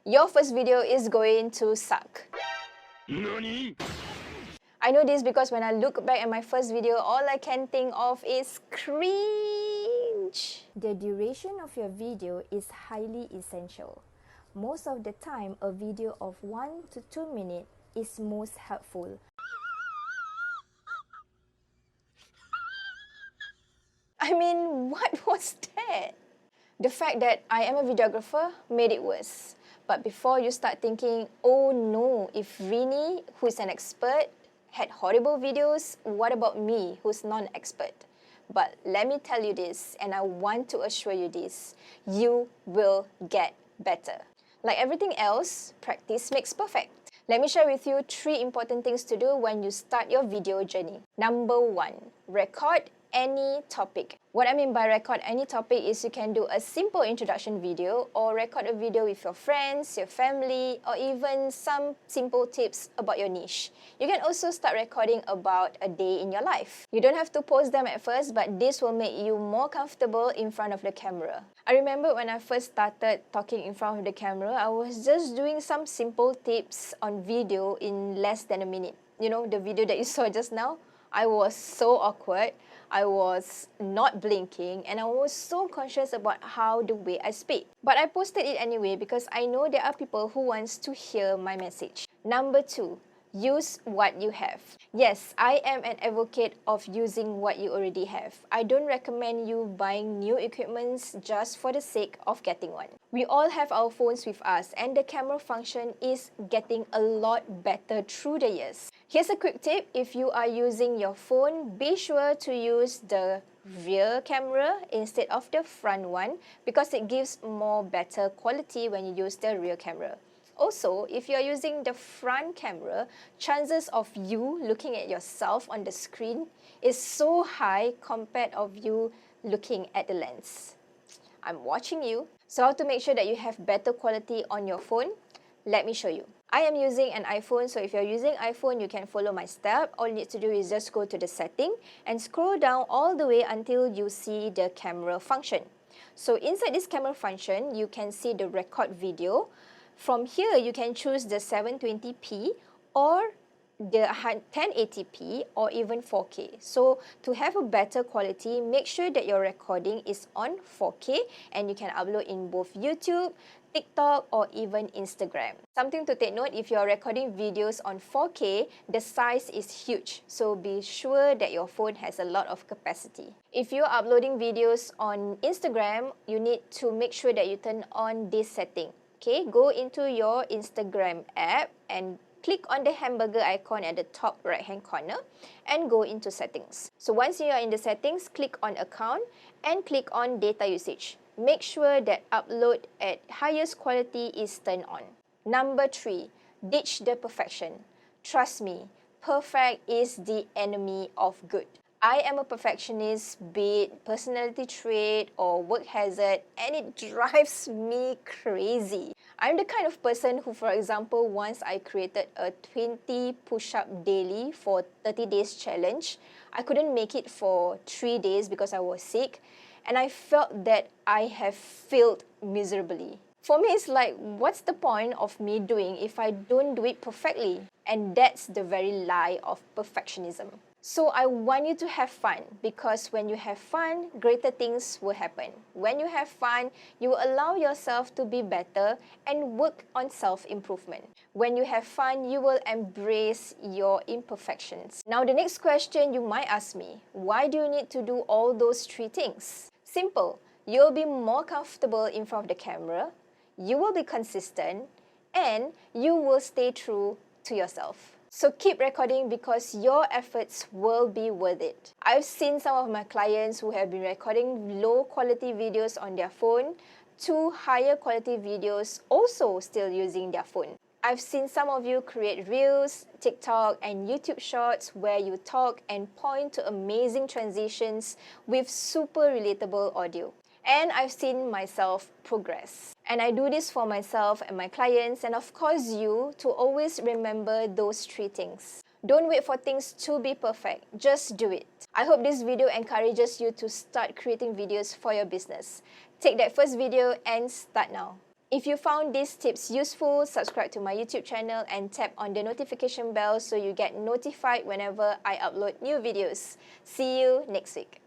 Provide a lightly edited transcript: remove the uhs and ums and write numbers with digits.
Your first video is going to suck. NANI?! I know this because when I look back at my first video, all I can think of is cringe. The duration of your video is highly essential. Most of the time, a video of 1 to 2 minutes is most helpful. I mean, what was that? The fact that I am a videographer made it worse. But before you start thinking, oh no, if Rini, who is an expert, had horrible videos, what about me, who's non-expert? But let me tell you this, and I want to assure you this, you will get better. Like everything else, practice makes perfect. Let me share with you 3 important things to do when you start your video journey. Number 1, record any topic. What I mean by record any topic is you can do a simple introduction video or record a video with your friends, your family, or even some simple tips about your niche. You can also start recording about a day in your life. You don't have to post them at first, but this will make you more comfortable in front of the camera. I remember when I first started talking in front of the camera, I was just doing some simple tips on video in less than a minute. You know, the video that you saw just now? I was so awkward, I was not blinking, and I was so conscious about how the way I speak. But I posted it anyway because I know there are people who wants to hear my message. Number 2, use what you have. Yes, I am an advocate of using what you already have. I don't recommend you buying new equipments just for the sake of getting one. We all have our phones with us, and the camera function is getting a lot better through the years. Here's a quick tip: if you are using your phone, be sure to use the rear camera instead of the front one because it gives more better quality when you use the rear camera. Also, if you are using the front camera, chances of you looking at yourself on the screen is so high compared of you looking at the lens. I'm watching you. So how to make sure that you have better quality on your phone? Let me show you. I am using an iPhone, so if you're using iPhone, you can follow my step. All you need to do is just go to the setting and scroll down all the way until you see the camera function. So inside this camera function, you can see the record video. From here, you can choose the 720p or the 1080p or even 4K. So to have a better quality, make sure that your recording is on 4K and you can upload in both YouTube, TikTok, or even Instagram. Something to take note, if you're recording videos on 4K, the size is huge. So be sure that your phone has a lot of capacity. If you're uploading videos on Instagram, you need to make sure that you turn on this setting. Okay, go into your Instagram app and click on the hamburger icon at the top right hand corner and go into settings. So once you are in the settings, click on account and click on data usage. Make sure that upload at highest quality is turned on. Number 3, ditch the perfection. Trust me, perfect is the enemy of good. I am a perfectionist, be it personality trait or work hazard, and it drives me crazy. I'm the kind of person who, for example, once I created a 20 push-up daily for 30 days challenge, I couldn't make it for 3 days because I was sick, and I felt that I have failed miserably. For me, it's like, what's the point of me doing if I don't do it perfectly? And that's the very lie of perfectionism. So I want you to have fun because when you have fun, greater things will happen. When you have fun, you will allow yourself to be better and work on self-improvement. When you have fun, you will embrace your imperfections. Now, the next question you might ask me, why do you need to do all those 3 things? Simple. You'll be more comfortable in front of the camera, you will be consistent, and you will stay true to yourself. So keep recording because your efforts will be worth it. I've seen some of my clients who have been recording low quality videos on their phone to higher quality videos also still using their phone. I've seen some of you create Reels, TikTok, and YouTube Shorts where you talk and point to amazing transitions with super relatable audio. And I've seen myself progress. And I do this for myself and my clients, and of course you, to always remember those 3 things. Don't wait for things to be perfect, just do it. I hope this video encourages you to start creating videos for your business. Take that first video and start now. If you found these tips useful, subscribe to my YouTube channel and tap on the notification bell so you get notified whenever I upload new videos. See you next week.